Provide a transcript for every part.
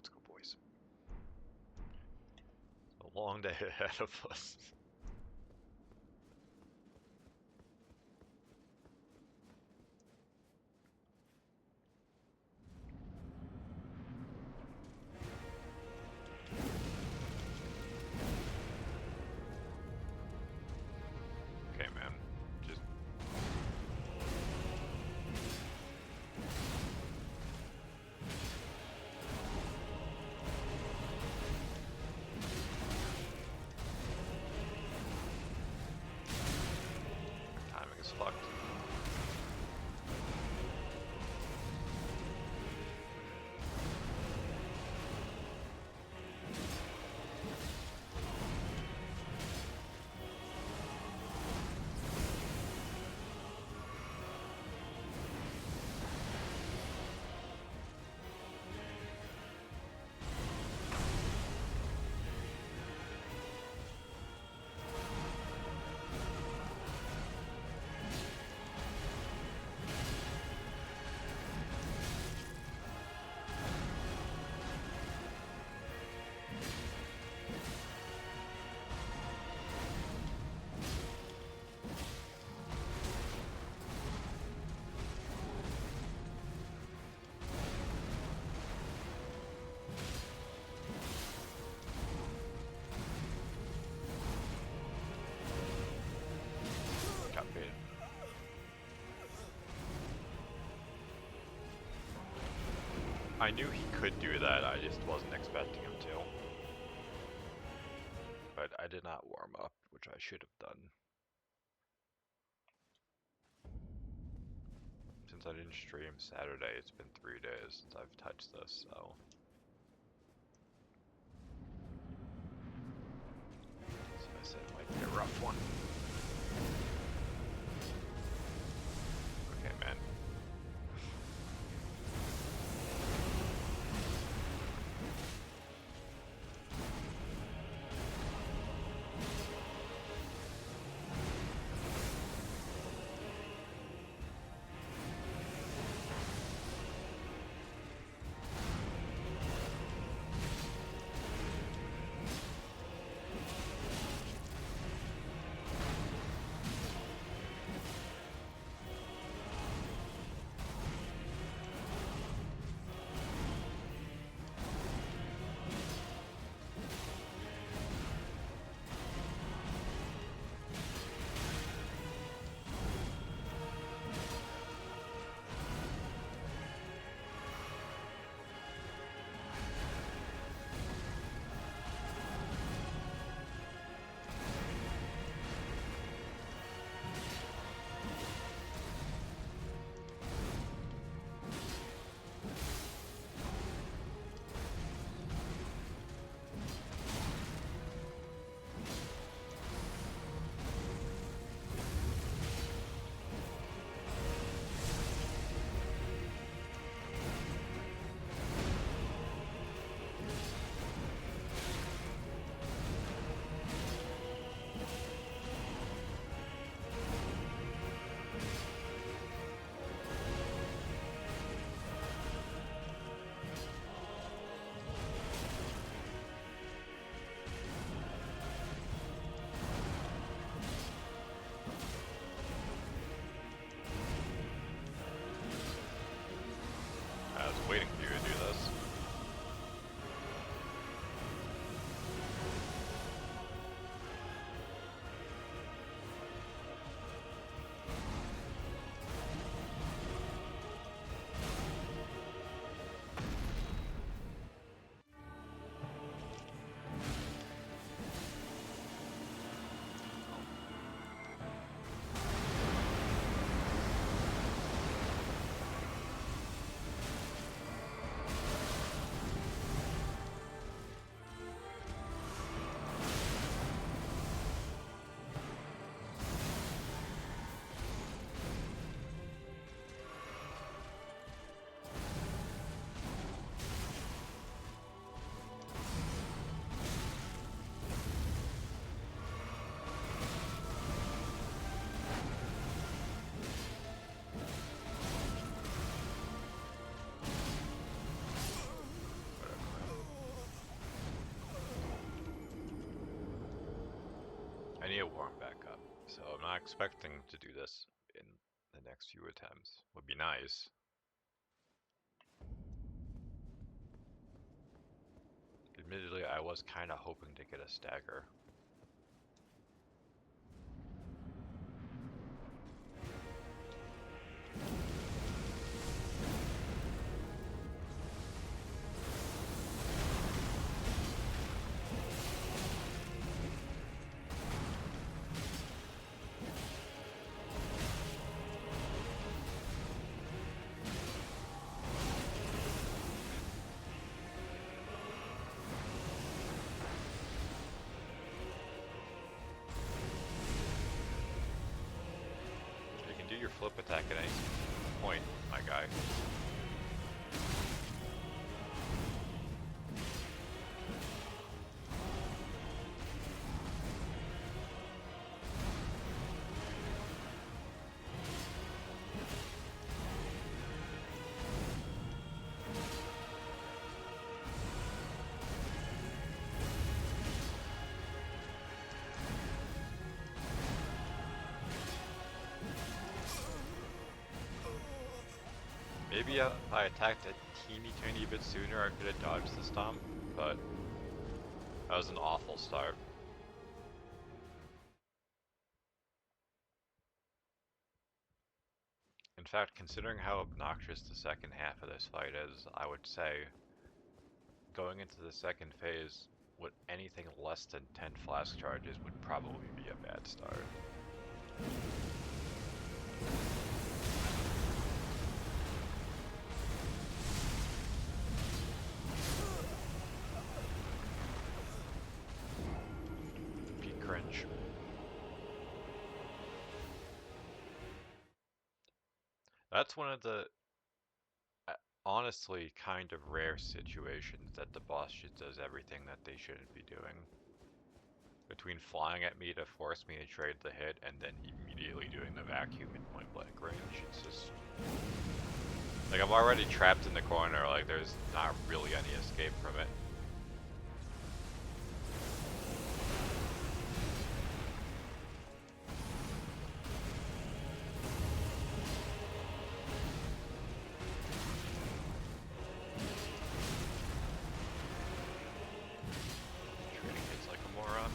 Let's go, boys. A long day ahead of us. Okay, man. Just... timing is fucked. Got baited. I knew he could do that, I just wasn't expecting him to. But I did not warm up, which I should have done. Since I didn't stream Saturday, it's been 3 days since I've touched this, so... So I said it might be a rough one. Okay, man. to warm back up, so I'm not expecting to do this in the next few attempts. Would be nice. Admittedly, I was kind of hoping to get a stagger. You can do your flip attack at any point, my guy. Maybe if I attacked a teeny tiny bit sooner, I could have dodged the stomp, but that was an awful start. In fact, considering how obnoxious the second half of this fight is, I would say going into the second phase with anything less than 10 flask charges would probably be a bad start. Be cringe. That's one of the honestly kind of rare situations that the boss just does everything that they shouldn't be doing. Between flying at me to force me to trade the hit and then immediately doing the vacuum in point blank range, it's just like I'm already trapped in the corner, like there's not really any escape from it. Trading hits like a moron.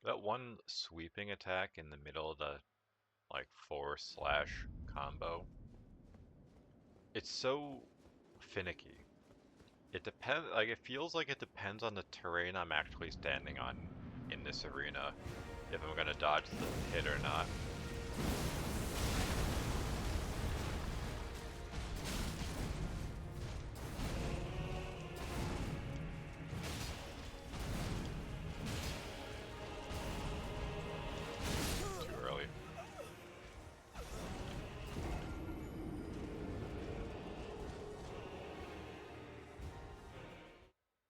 That one sweeping attack in the middle of the like 4/ combo, it's so finicky. It depends, like it feels like it depends on the terrain I'm actually standing on in this arena, if I'm gonna dodge the hit or not. Too early.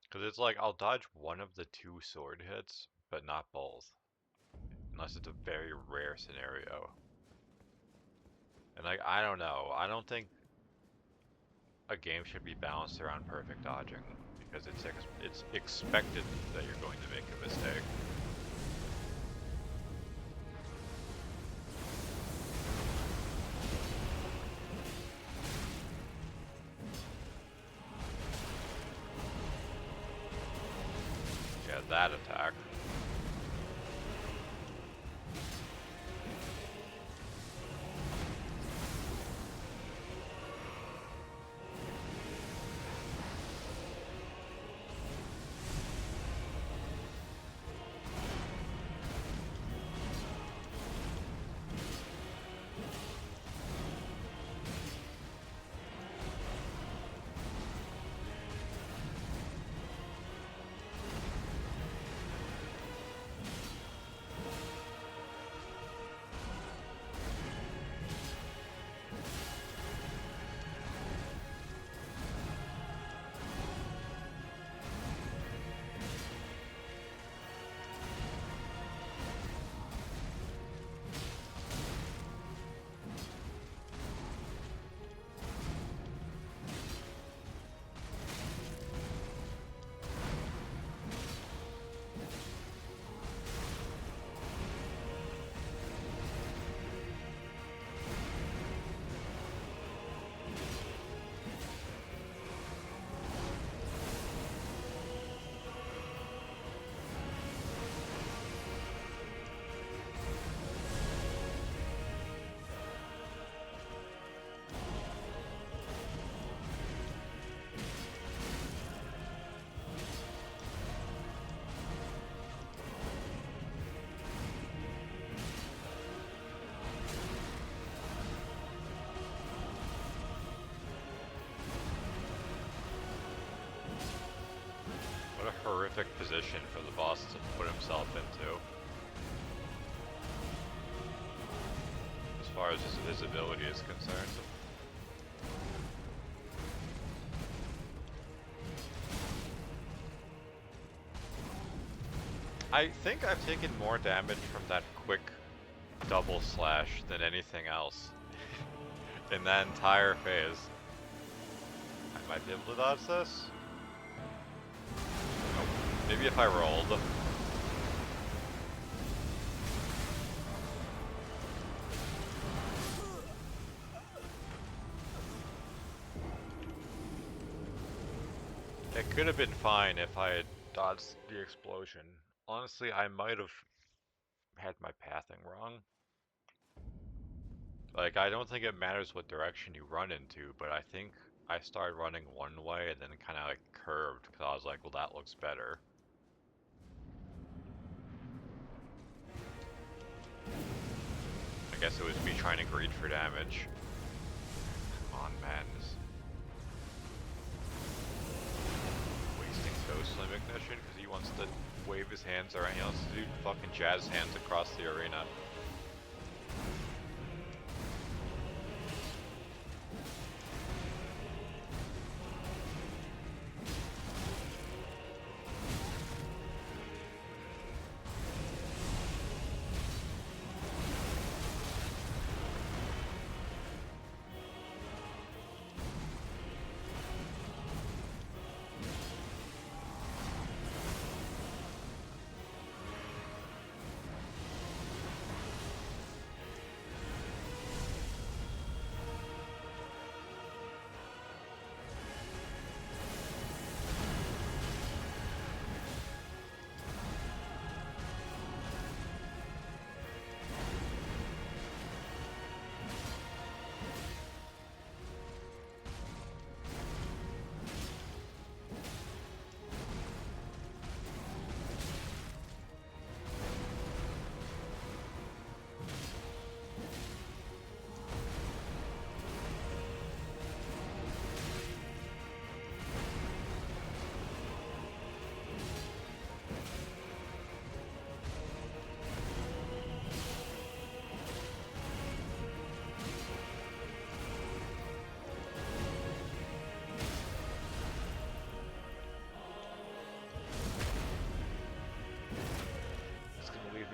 Because it's like I'll dodge one of the two sword hits, but not both. Unless it's a very rare scenario. And like, I don't know. I don't think a game should be balanced around perfect dodging because it's expected that you're going to make a mistake. Yeah, that attack. What a horrific position for the boss to put himself into. As far as his visibility is concerned. I think I've taken more damage from that quick double slash than anything else in that entire phase. I might be able to dodge this. Nope. Maybe if I rolled. It could have been fine if I had dodged the explosion. Honestly, I might have had my pathing wrong. Like, I don't think it matters what direction you run into, but I think I started running one way and then kind of like curved because I was like, well, that looks better. I guess it was me trying to greed for damage. Come on, man. Just wasting Ghost Flame Ignition because he wants to wave his hands around. He wants to do fucking jazz hands across the arena.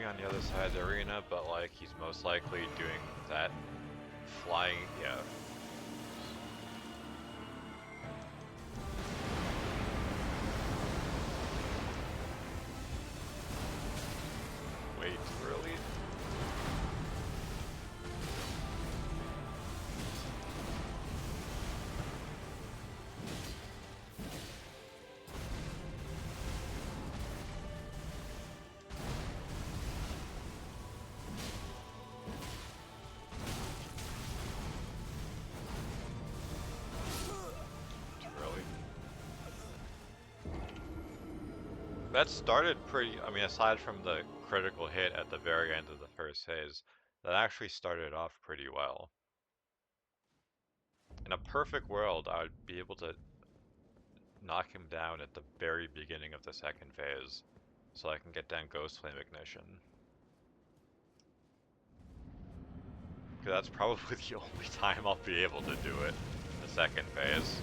On the other side of the arena, but like he's most likely doing that flying, yeah. Way too early. Too early. That started pretty, I mean, aside from the critical hit at the very end of the first phase, that actually started off pretty well. In a perfect world, I would be able to knock him down at the very beginning of the second phase, so I can get down Ghost Flame Ignition. Because that's probably the only time I'll be able to do it, the second phase.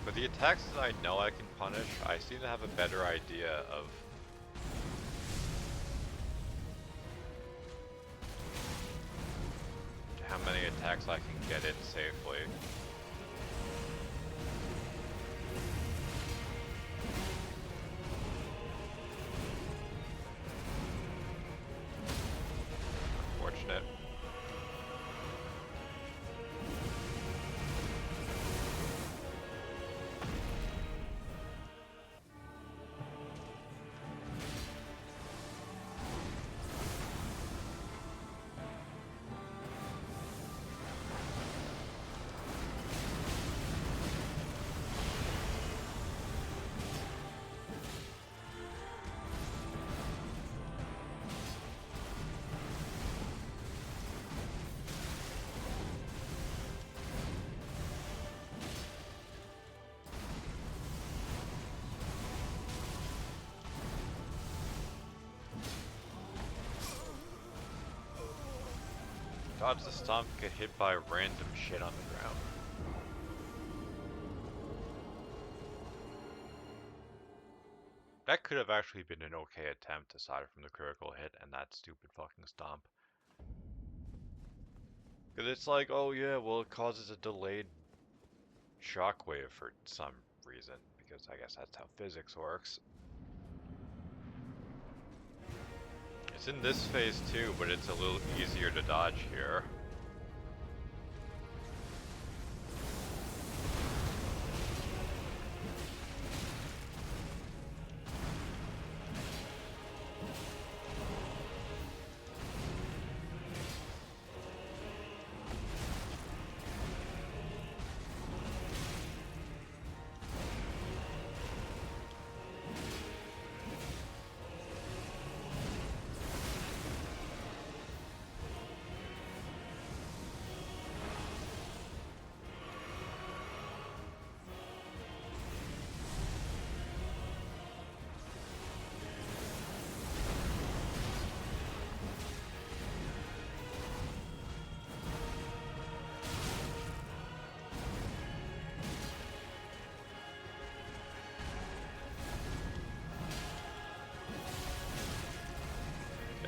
For the attacks that I know I can punish, I seem to have a better idea of how many attacks I can get in safely. Unfortunate. Dodge the stomp, get hit by random shit on the ground. That could have actually been an okay attempt aside from the critical hit and that stupid fucking stomp. Because it's like, oh yeah, well it causes a delayed shockwave for some reason, because I guess that's how physics works. It's in this phase too, but it's a little easier to dodge here.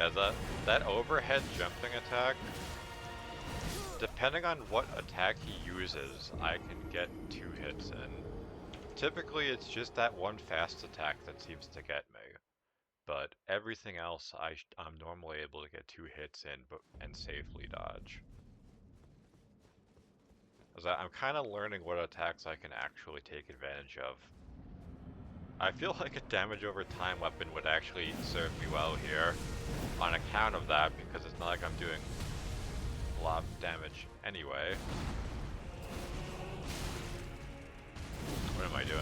Yeah, that overhead jumping attack, depending on what attack he uses, I can get 2 hits in. Typically it's just that one fast attack that seems to get me, but everything else I'm normally able to get 2 hits in and safely dodge. I'm kind of learning what attacks I can actually take advantage of. I feel like a damage over time weapon would actually serve me well here on account of that, because it's not like I'm doing a lot of damage anyway. What am I doing?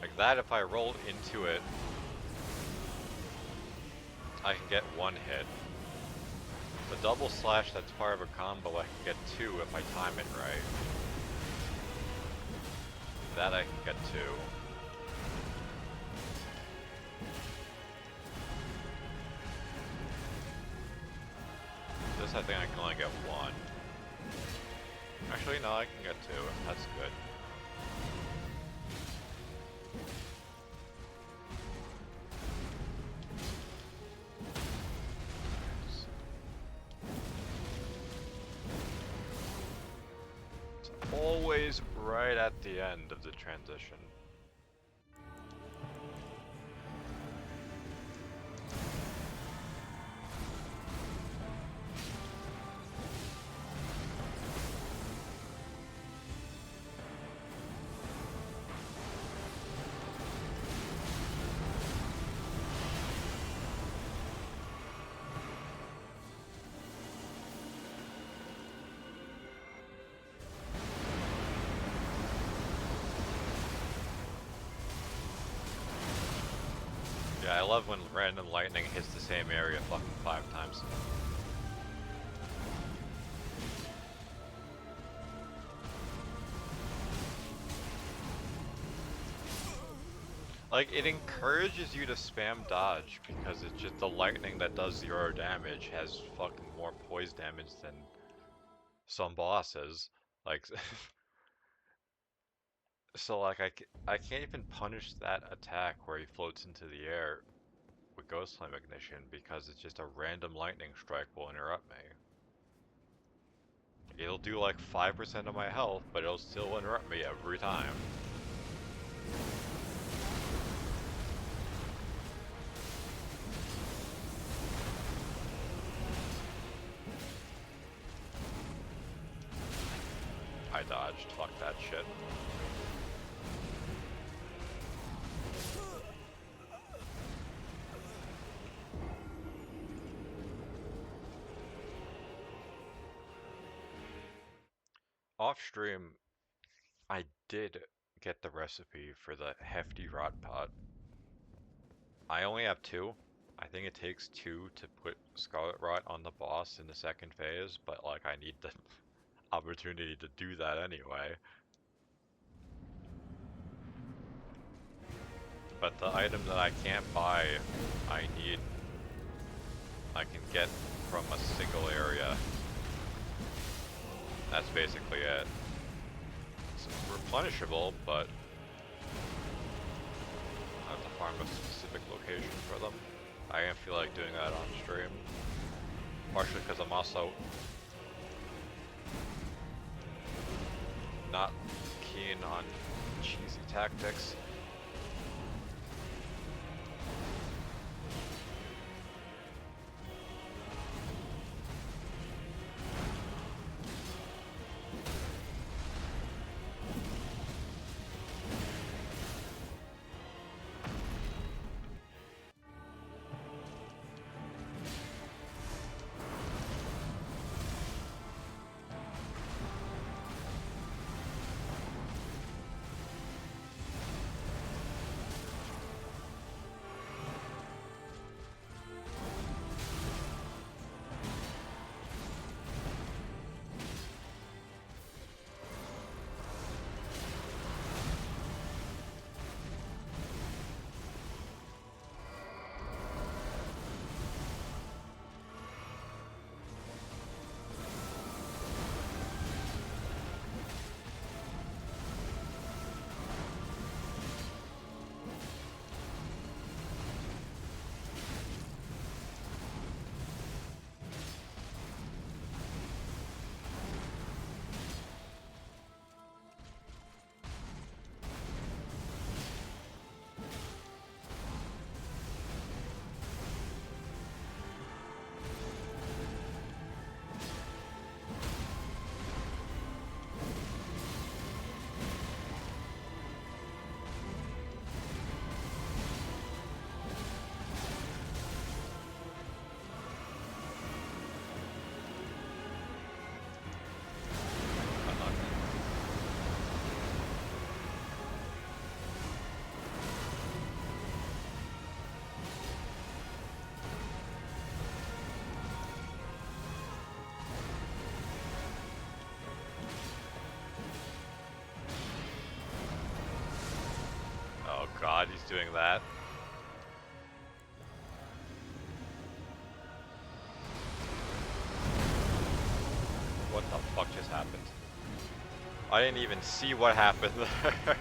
Like that, if I roll into it, I can get one hit. The double slash that's part of a combo, I can get two if I time it right. That I can get two. This I think I can only get one. Actually, no, I can get two. That's good. It's always right at the end of the transition. Yeah, I love when random lightning hits the same area fucking 5 times. Like, it encourages you to spam dodge, because it's just the lightning that does 0 damage has fucking more poise damage than some bosses. Like, so like I can't even punish that attack where he floats into the air with Ghost Flame Ignition, because it's just a random lightning strike will interrupt me. It'll do like 5% of my health, but it'll still interrupt me every time. I dodged, fuck that shit. Off stream, I did get the recipe for the hefty rot pot. I only have 2. I think it takes 2 to put Scarlet Rot on the boss in the second phase, but like I need the opportunity to do that anyway. But the item that I can't buy, I can get from a single area. That's basically it. It's replenishable, but I have to farm a specific location for them. I didn't feel like doing that on stream. Partially because I'm also not keen on cheesy tactics. he's doing that. What the fuck just happened? I didn't even see what happened there.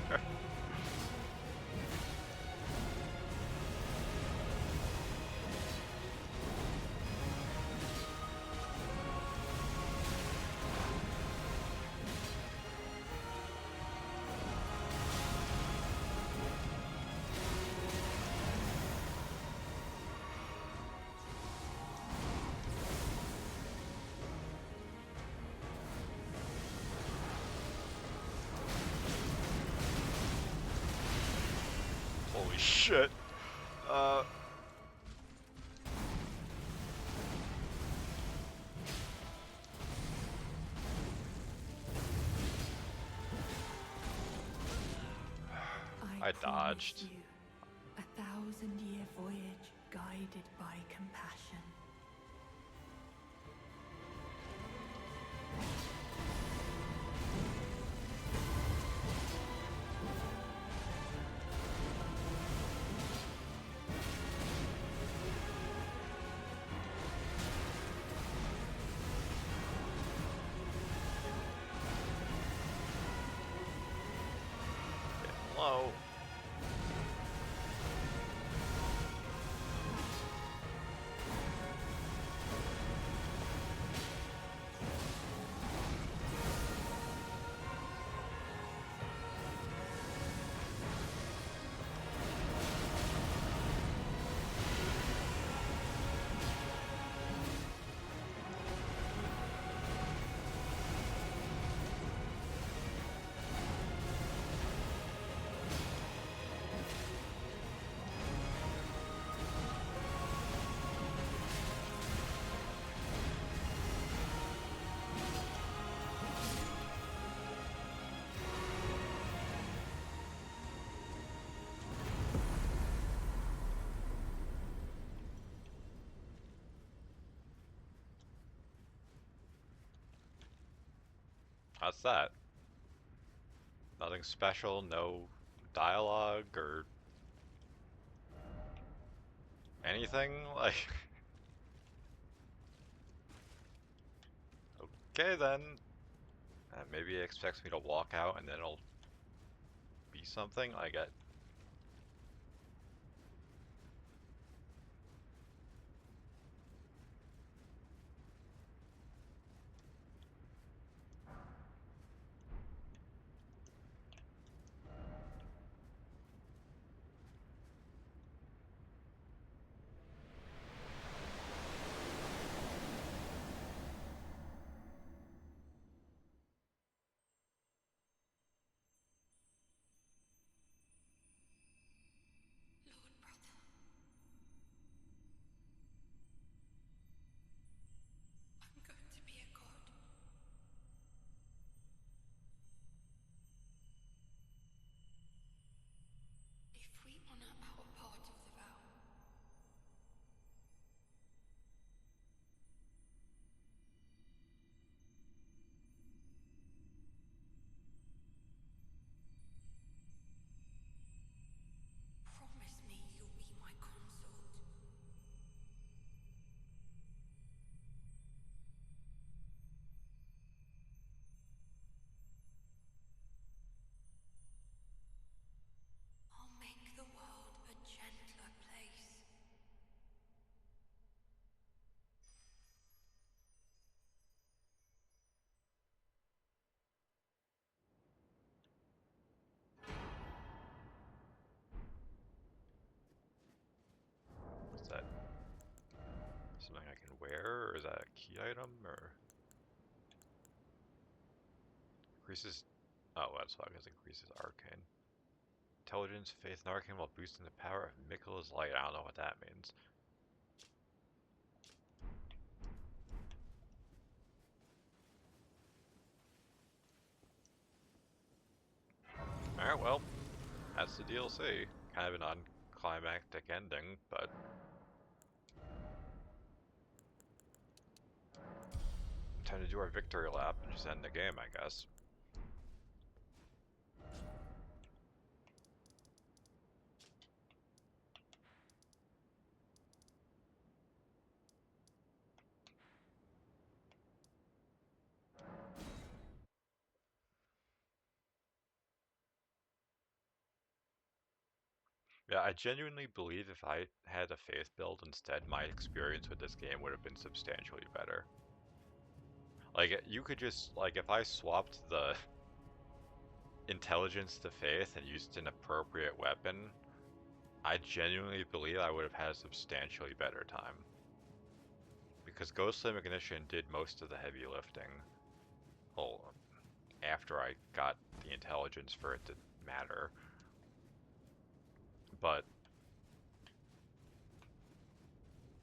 Holy shit. I dodged. You, 1,000-year voyage guided by compassion. Hello. How's that? Nothing special, no dialogue or anything? Like, okay then. Maybe it expects me to walk out and then it'll be something. I get. Lord brother, I'm going to be a god. If we honor our part of the vow, promise me you'll be my consort. I'll make the world a gentler place. What's that? Something I can wear? Or is that a key item? Or. Increases. Oh, that's why it increases arcane. Intelligence, faith, and arcane while boosting the power of Mikkela's light. I don't know what that means. Alright, well, that's the DLC. Kind of an unclimactic ending, but time to do our victory lap and just end the game, I guess. Yeah, I genuinely believe if I had a faith build instead, my experience with this game would have been substantially better. Like, you could just, like, if I swapped the intelligence to faith and used an appropriate weapon, I genuinely believe I would have had a substantially better time. Because Ghost Flame Ignition did most of the heavy lifting. Well, after I got the intelligence for it to matter. But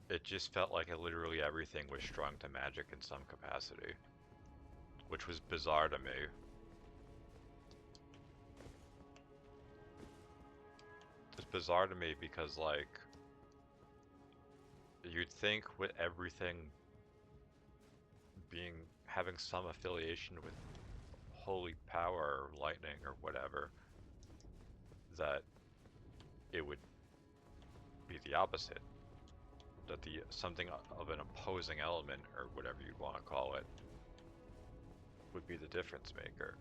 it just felt like literally everything was strung to magic in some capacity. Which was bizarre to me. It's bizarre to me because, like, you'd think with everything having some affiliation with holy power or lightning or whatever, that it would be the opposite. That something of an opposing element, or whatever you'd want to call it, would be the difference maker.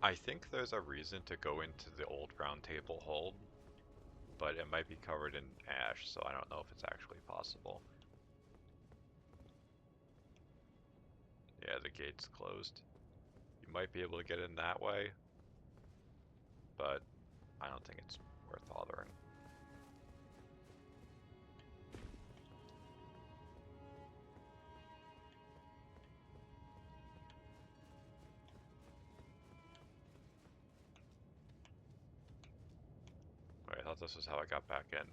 I think there's a reason to go into the old round table hold, but it might be covered in ash, so I don't know if it's actually possible. Yeah, the gate's closed. You might be able to get in that way, but I don't think it's worth bothering. Wait, I thought this was how I got back in.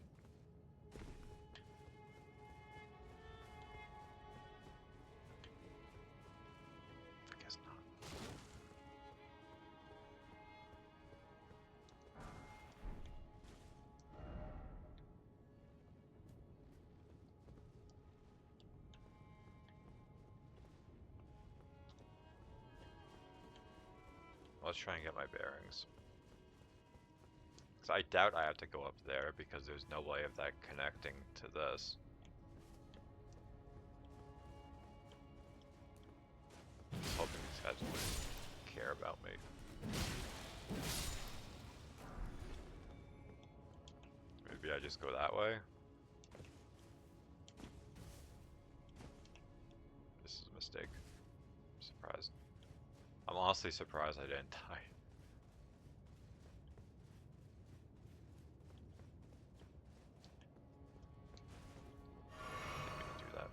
I guess not. Let's try and get my bearings. Because I doubt I have to go up there because there's no way of that connecting to this. I'm hoping these guys wouldn't care about me. Maybe I just go that way? This is a mistake. I'm surprised. I'm honestly surprised I didn't die. Didn't mean to do that.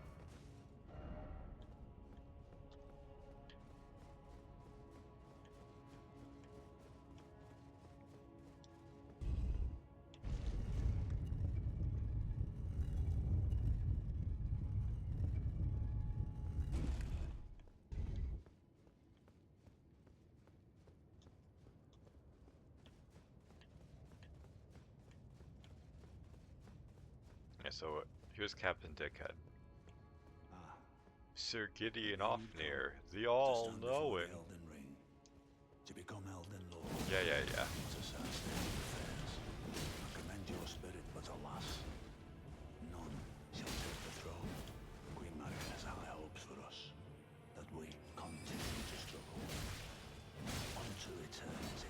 Yeah, so here's Captain Dickhead. Ah, Sir Gideon here you Ofnir, come. the To stand before the all-knowing. Elden Ring. To become Elden Lord. Yeah. It's a sad state of affairs. I commend your spirit, but alas, none shall take the throne. Queen Marion has high hopes for us, that we continue to struggle unto eternity.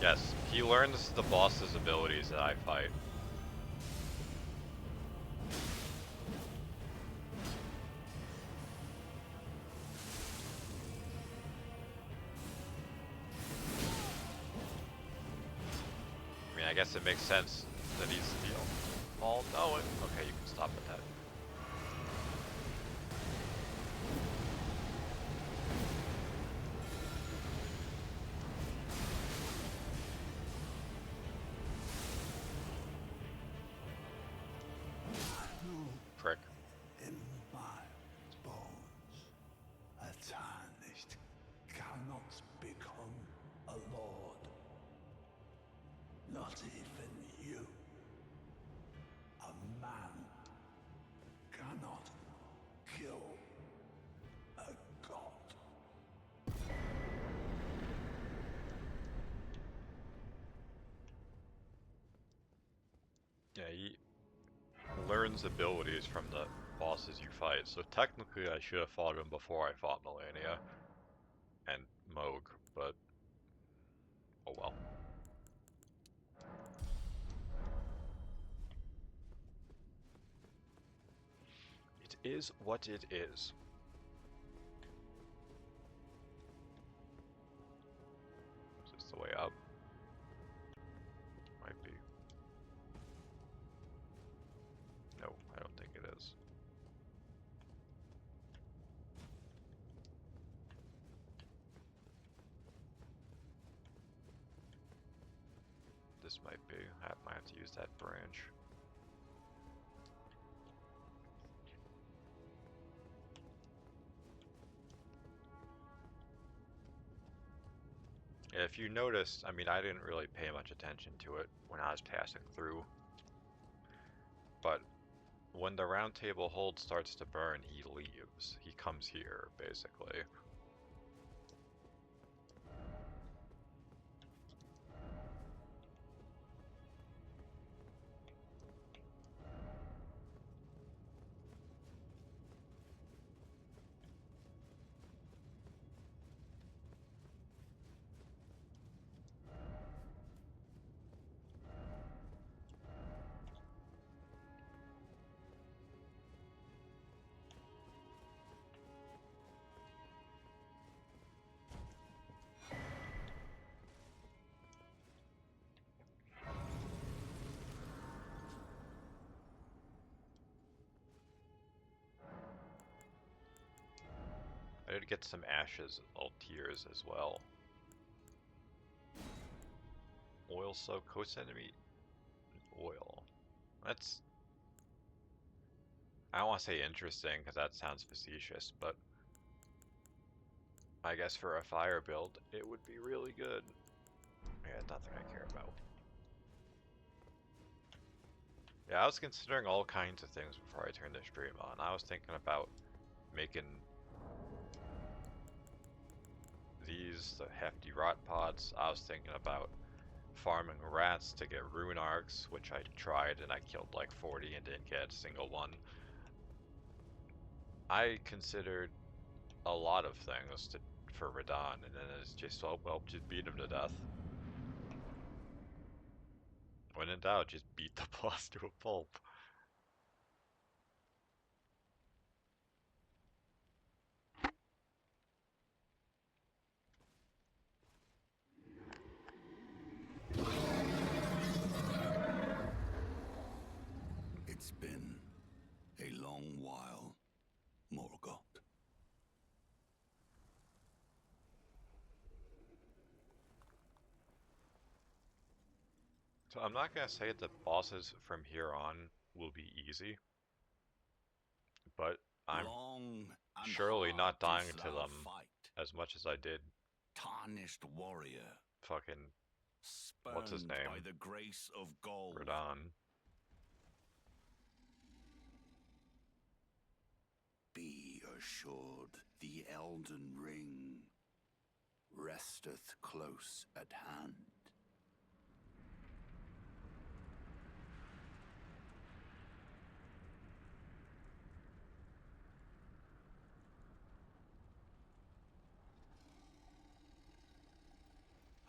Yes, he learns the boss's abilities that I fight. I mean, I guess it makes sense that he's the all-knowing. Okay, you can stop at that. learns abilities from the bosses you fight, so technically I should have fought him before I fought Melania and Moog, but oh well. It is what it is. Is this the way up? Might be. No, I don't think it is. This might be. I might have to use that branch. Yeah, if you noticed, I mean, I didn't really pay much attention to it when I was passing through, but when the round table hold starts to burn, he leaves. He comes here, basically. I did get some ashes and little tears as well. Oil soak host enemy oil. That's, I don't want to say interesting because that sounds facetious, but I guess for a fire build, it would be really good. Yeah, nothing I care about. Yeah, I was considering all kinds of things before I turned the stream on. I was thinking about making these the hefty rot pots. I was thinking about farming rats to get rune arcs, which I tried and I killed like 40 and didn't get a single one. I considered a lot of things for Radon, and then it's just, oh, well, just beat him to death. When in doubt, just beat the boss to a pulp. It's been a long while, Morgoth. So I'm not gonna say the bosses from here on will be easy, but I'm surely not dying to them as much as I did Tarnished warrior, fucking, what's his spurned name? by the grace of gold. Radon. Be assured, the Elden Ring resteth close at hand.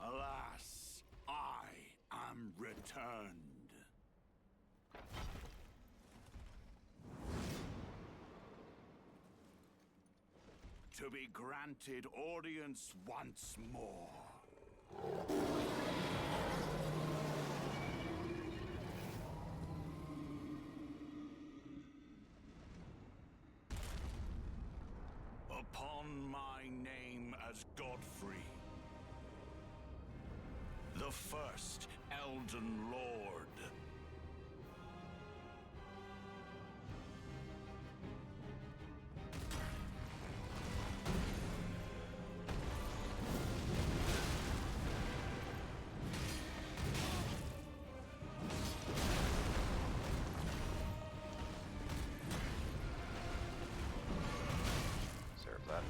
Alas, I am returned. To be granted audience once more. Upon my name as Godfrey, the first Elden Lord. Serve that.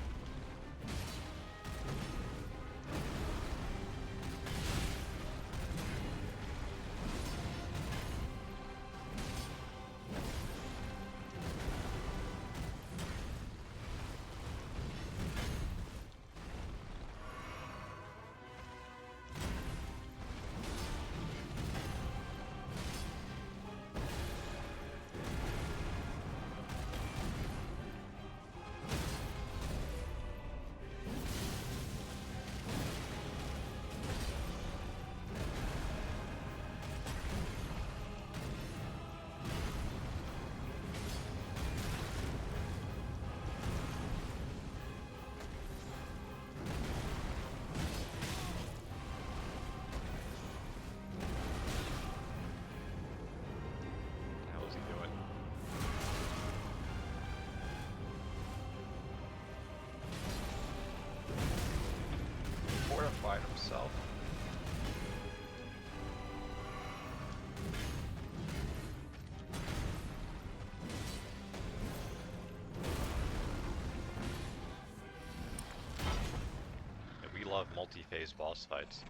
multi-phase boss fights.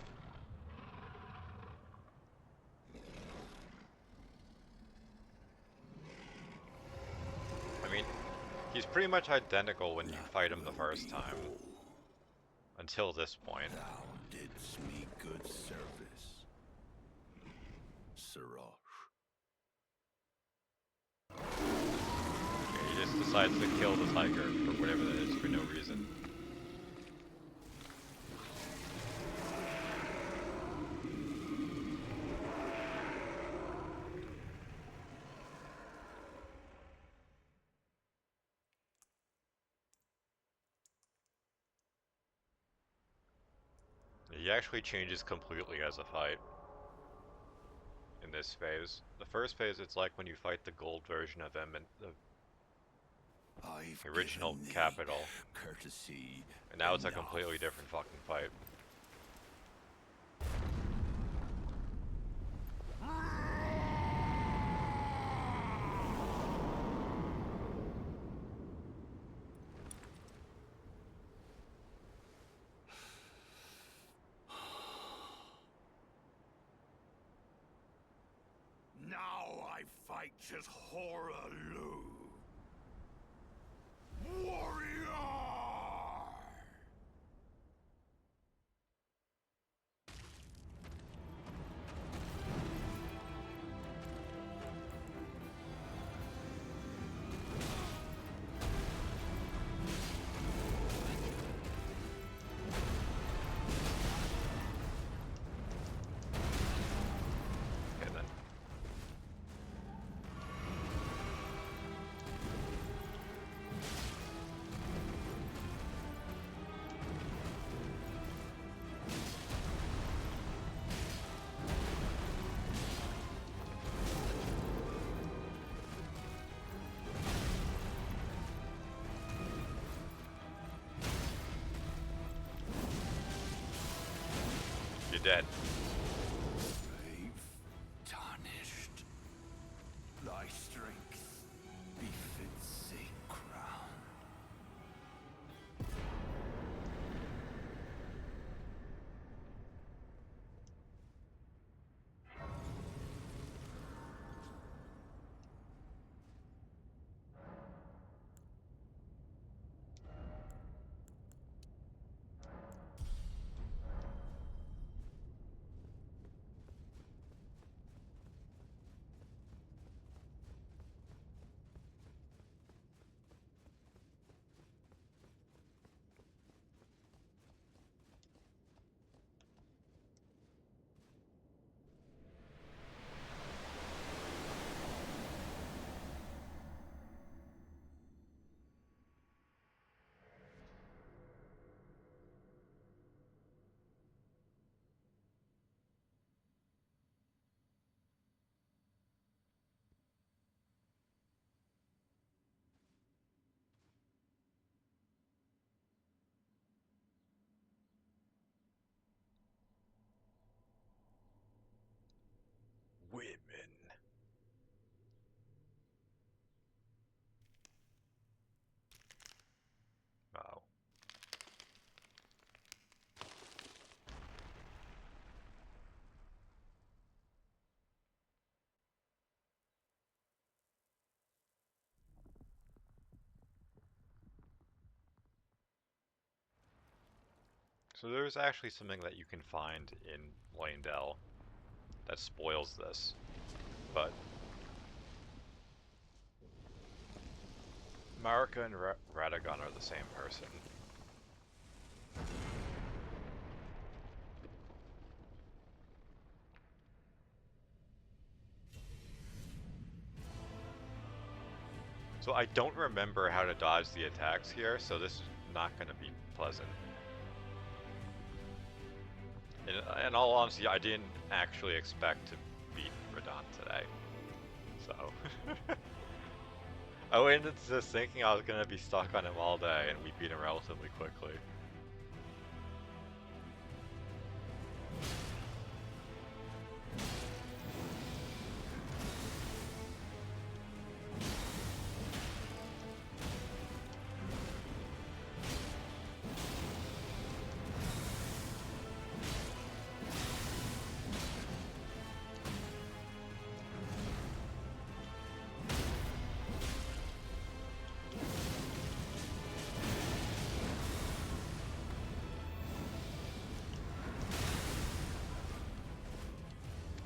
I mean, he's pretty much identical when you fight him the first time. Until this point. Thou didst me good service, Sirosh. Yeah, he just decides to kill the tiger for whatever that is for no reason. He actually changes completely as a fight in this phase. The first phase, it's like when you fight the gold version of him in the original given thee capital, courtesy and now it's a enough. completely different fucking fight. Now I fight as Horalu. Warrior! Okay then. You're dead. Brave, tarnished. Thy strength befits a crown. Women. Wow. So there's actually something that you can find in Leyndell that spoils this, but Marika and Radagon are the same person. So I don't remember how to dodge the attacks here, so this is not going to be pleasant. In all honesty, I didn't actually expect to beat Radon today, so... I went into this thinking I was going to be stuck on him all day, and we beat him relatively quickly.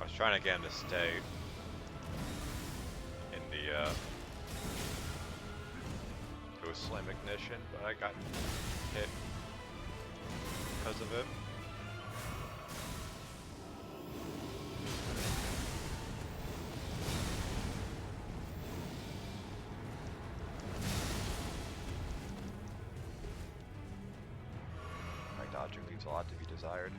I was trying to get him to stay in the Ghost Slam Ignition, but I got hit because of it. My dodging leaves a lot to be desired.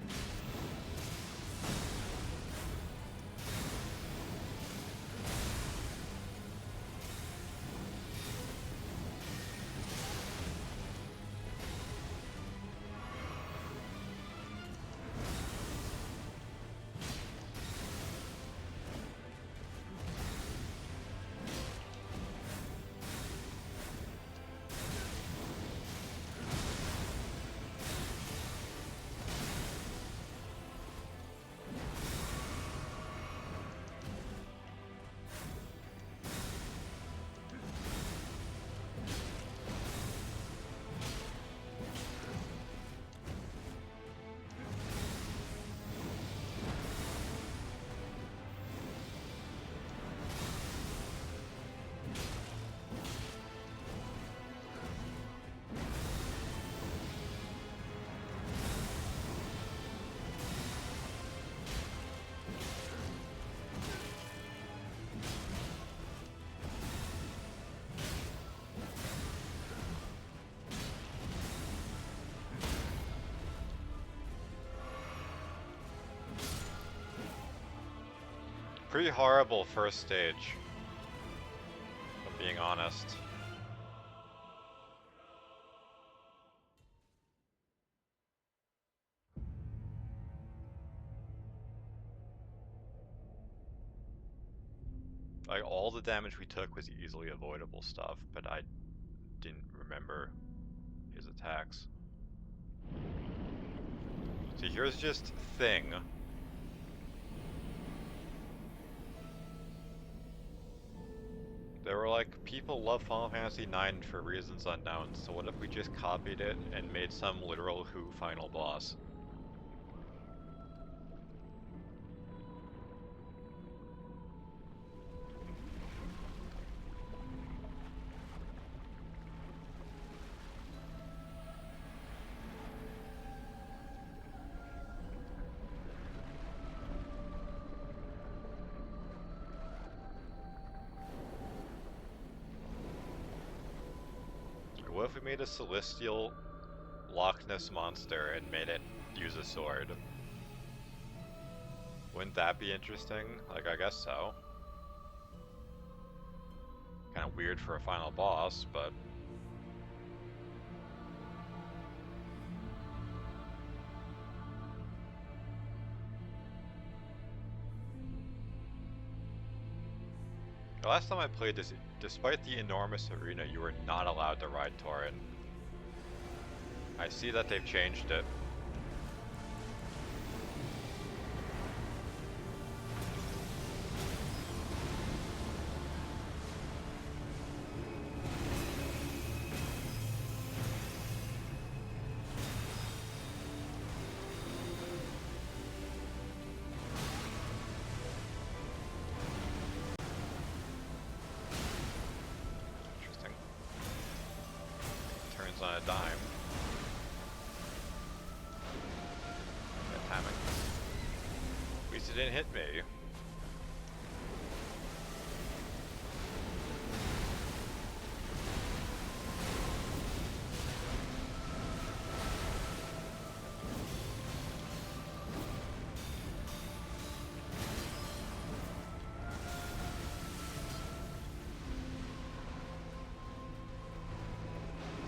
Pretty horrible first stage, if I'm being honest. Like, all the damage we took was easily avoidable stuff, but I didn't remember his attacks. See, here's just Thing. They were like, people love Final Fantasy IX for reasons unknown, so what if we just copied it and made some literal Who final boss? What if we made a celestial Loch Ness monster and made it use a sword? Wouldn't that be interesting? Like, I guess so. Kind of weird for a final boss, but... The last time I played this, despite the enormous arena, you were not allowed to ride Torrent. I see that they've changed it. On a dime. That timing. At least it didn't hit me.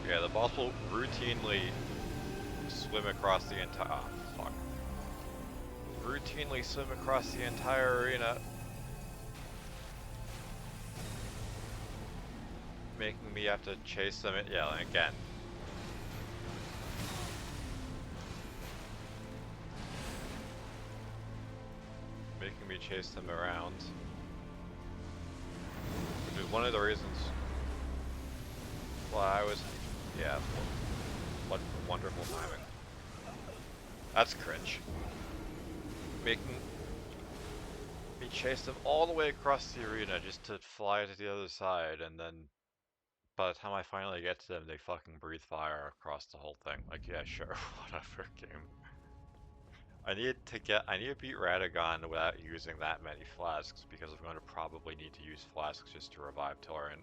Yeah, the boss will routinely swim across the entire... Oh, fuck. Routinely swim across the entire arena. Making me have to chase them, yeah, again. Making me chase them around. Which is one of the reasons why I was... Yeah, what wonderful timing. That's cringe. He chased them all the way across the arena just to fly to the other side, and then by the time I finally get to them, they fucking breathe fire across the whole thing. Like, yeah, sure, whatever, game. I need to beat Radagon without using that many flasks, because I'm going to probably need to use flasks just to revive Torrent.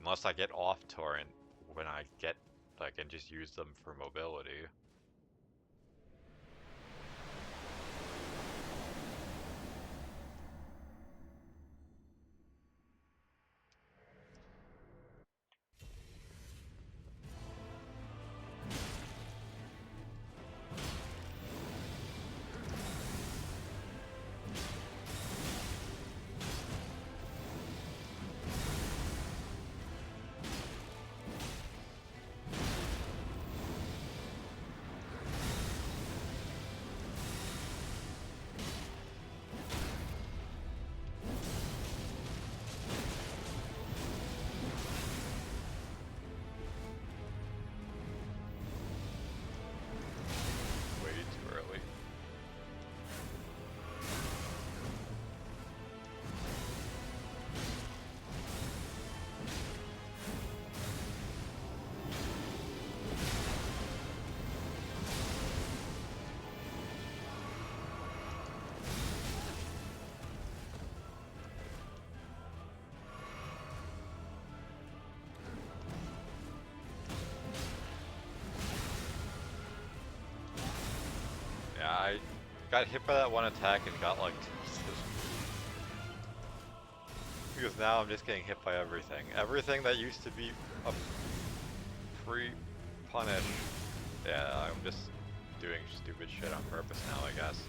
Unless I get off Torrent when I get, like, and just use them for mobility. Way too early. Yeah, I got hit by that one attack and got like tilted. Because now I'm just getting hit by everything. Everything that used to be a pre-punish. Yeah, I'm just doing stupid shit on purpose now, I guess.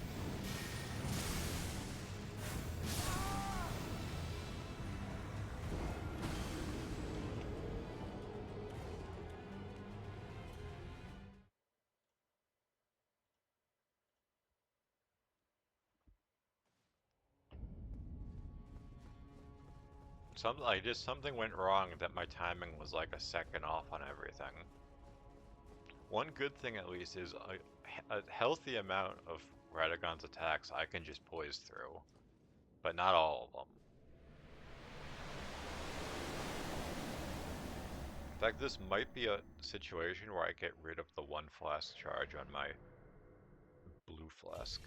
Something went wrong that my timing was like a second off on everything. One good thing at least is a healthy amount of Radagon's attacks I can just poise through, but not all of them. In fact, this might be a situation where I get rid of the one flask charge on my blue flask.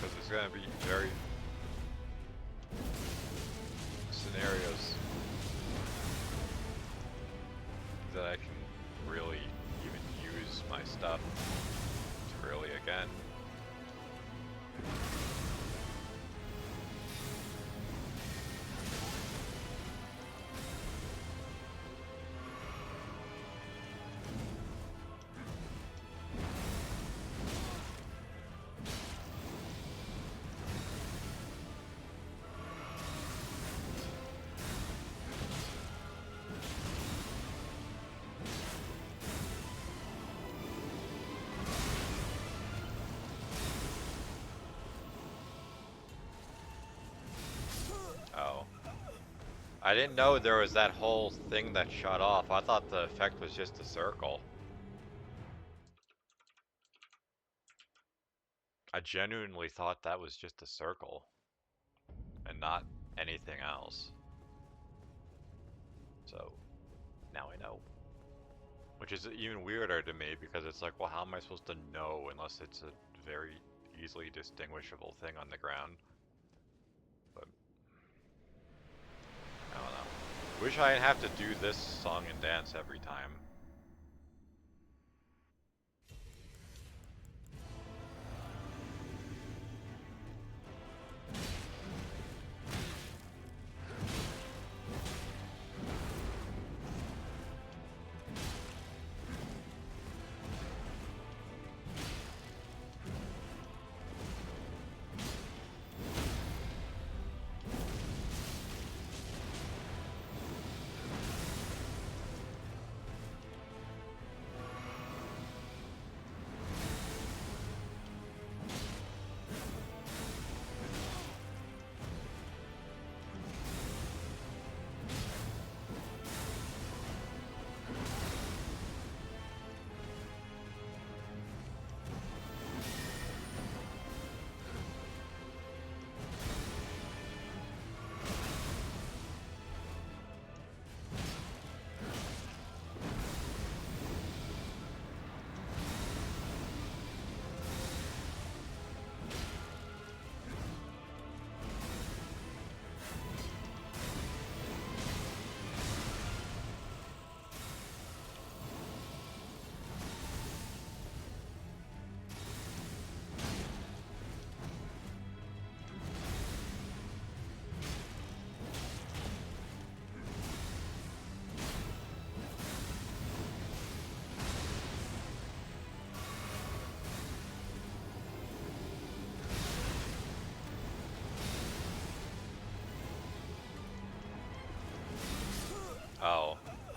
Because there's gonna be very scenarios that I can really even use my stuff to really again. Oh. I didn't know there was that whole thing that shut off. I thought the effect was just a circle. I genuinely thought that was just a circle and not anything else. So, now I know. Which is even weirder to me because it's like, well, how am I supposed to know unless it's a very easily distinguishable thing on the ground? But I don't know. Wish I didn't have to do this song and dance every time.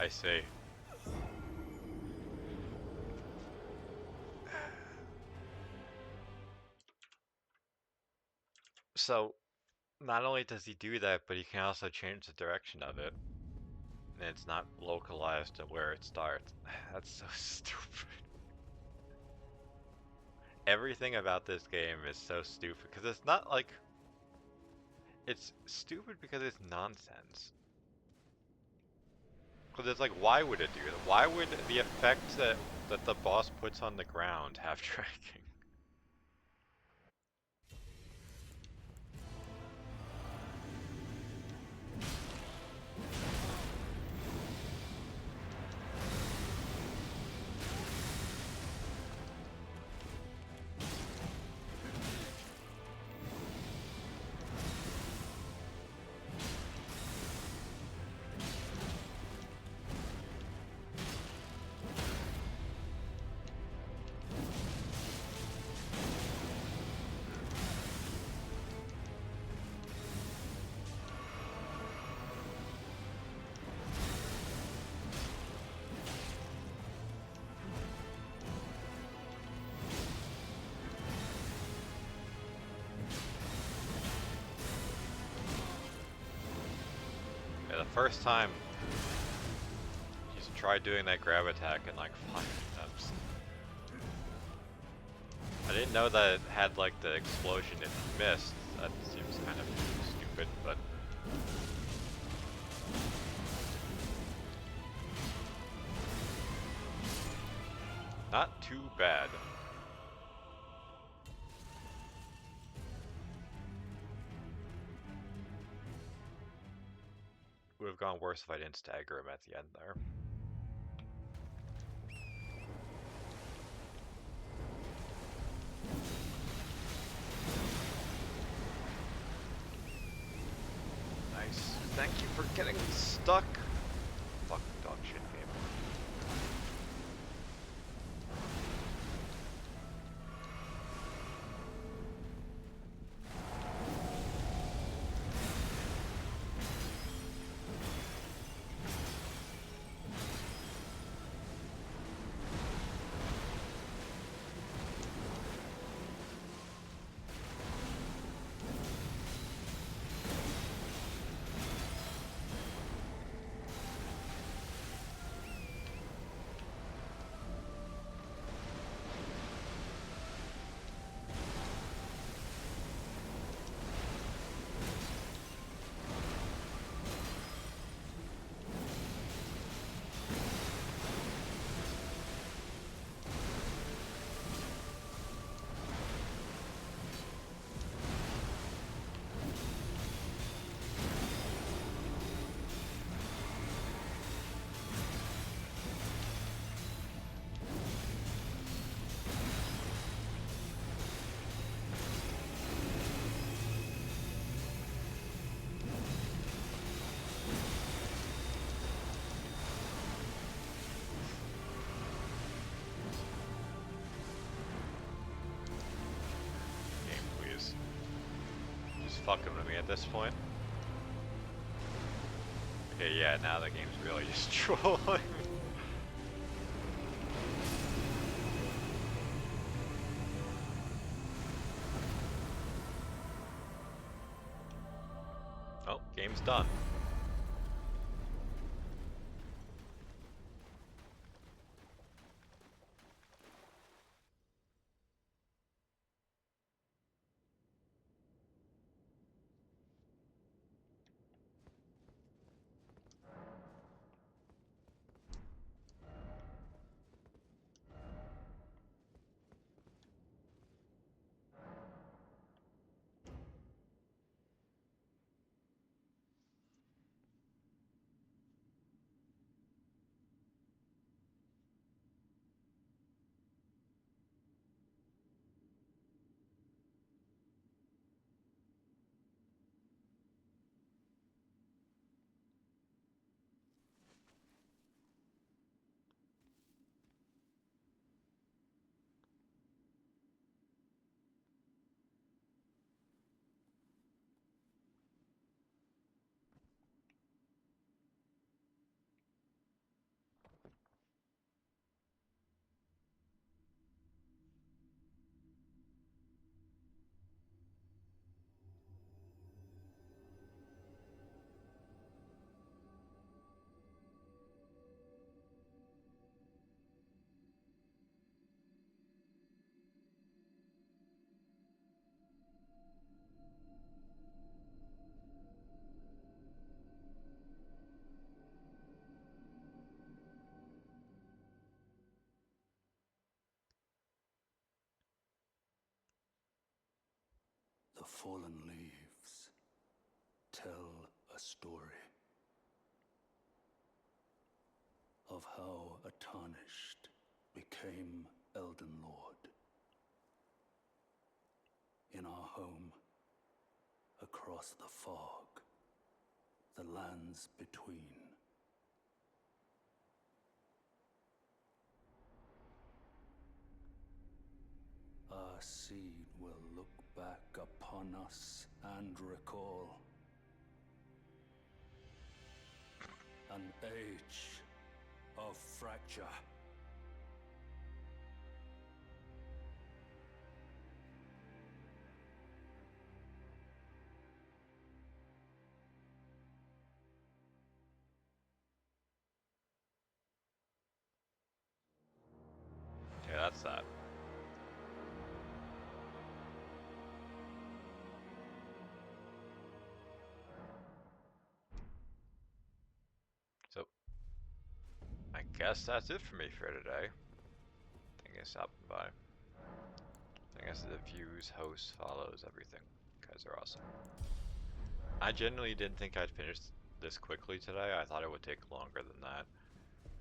I see. So, not only does he do that, but he can also change the direction of it. And it's not localized to where it starts. That's so stupid. Everything about this game is so stupid because it's not like it's stupid because it's nonsense. Because it's like, why would it do that? Why would the effect that the boss puts on the ground have tracking? Yeah, the first time he's tried doing that grab attack in like 5 attempts. I didn't know that it had like the explosion if you missed. That seems kind of stupid, but not too bad. Would have gone worse if I didn't stagger him at the end there. Nice. Thank you for getting me stuck. Fucking dog shit game. Game, please. Just fucking with me at this point. Okay, yeah, now the game's really just trolling. Oh, game's done. fallen leaves tell a story of how a tarnished became Elden Lord. In our home, across the fog, the lands between. Our seed will look back upon us and recall an age of fracture. Yeah, that's that. So, I guess that's it for me for today. Thank you for stopping by. I guess the views, hosts, follows, everything. You guys are awesome. I genuinely didn't think I'd finish this quickly today. I thought it would take longer than that.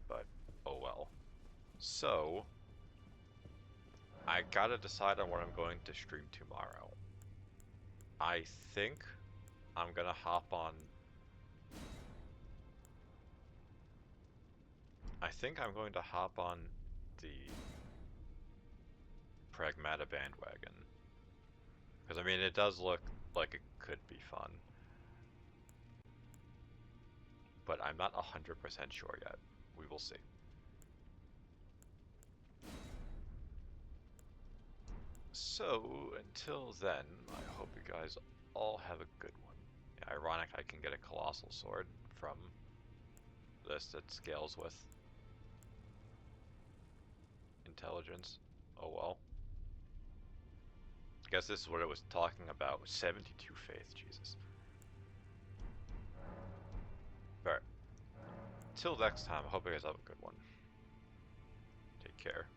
But, oh well. So, I gotta decide on what I'm going to stream tomorrow. I think I'm gonna hop on... I think I'm going to hop on the Pragmata bandwagon. Because, I mean, it does look like it could be fun. But I'm not 100% sure yet. We will see. So, until then, I hope you guys all have a good one. Yeah, ironic I can get a Colossal Sword from this that scales with intelligence. Oh well. I guess this is what it was talking about. 72 faith, Jesus. Alright. Till next time, I hope you guys have a good one. Take care.